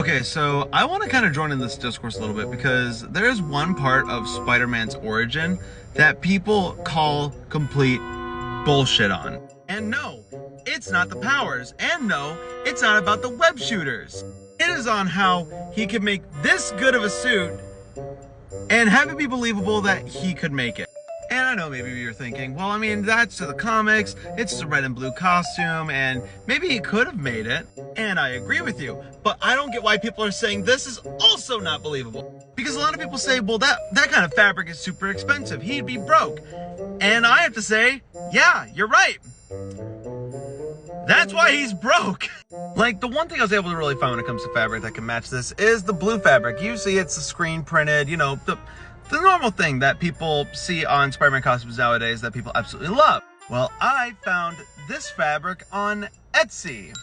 Okay, so I want to kind of join in this discourse a little bit because there's one part of Spider-Man's origin that people call complete bullshit on. And no, it's not the powers. And no, it's not about the web shooters. It is on how he could make this good of a suit and have it be believable that he could make it. And I know maybe you're thinking, well, I mean, that's to the comics, it's a red and blue costume, and maybe he could have made it. And I agree with you, but I don't get why people are saying this is also not believable. Because a lot of people say, well, that kind of fabric is super expensive, he'd be broke. And I have to say, yeah, you're right. That's why he's broke. Like, the one thing I was able to really find when it comes to fabric that can match this is the blue fabric. Usually it's the screen printed, you know, the normal thing that people see on Spider-Man costumes nowadays that people absolutely love. Well, I found this fabric on Etsy.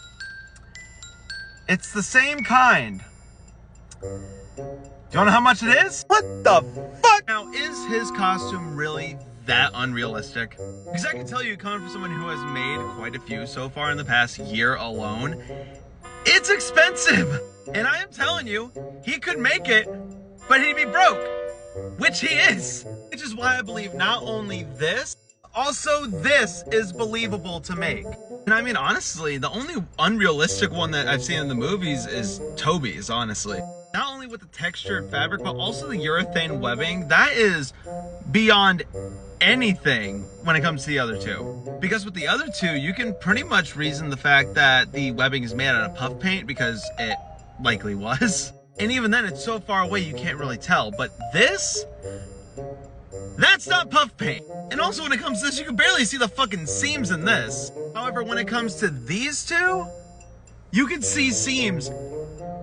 It's the same kind. Do you know how much it is? What the fuck? Now, is his costume really that unrealistic? Because I can tell you, coming from someone who has made quite a few so far in the past year alone, it's expensive. And I am telling you, he could make it, but he'd be broke. Which he is. Which is why I believe not only this, also this is believable to make. And I mean, honestly, the only unrealistic one that I've seen in the movies is Tobey's, honestly. Not only with the textured fabric, but also the urethane webbing. That is beyond anything when it comes to the other two. Because with the other two, you can pretty much reason the fact that the webbing is made out of puff paint, because it likely was. And even then, it's so far away you can't really tell. But this, that's not puff paint. And also when it comes to this, you can barely see the fucking seams in this. However, when it comes to these two, you can see seams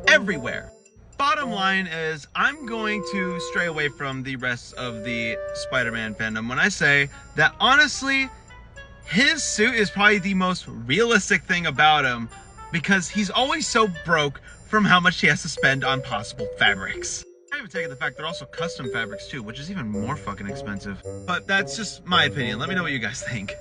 everywhere. Bottom line is, I'm going to stray away from the rest of the Spider-Man fandom when I say that honestly, his suit is probably the most realistic thing about him, because he's always so broke from how much he has to spend on possible fabrics. I haven't taken the fact they're also custom fabrics too, which is even more fucking expensive. But that's just my opinion. Let me know what you guys think.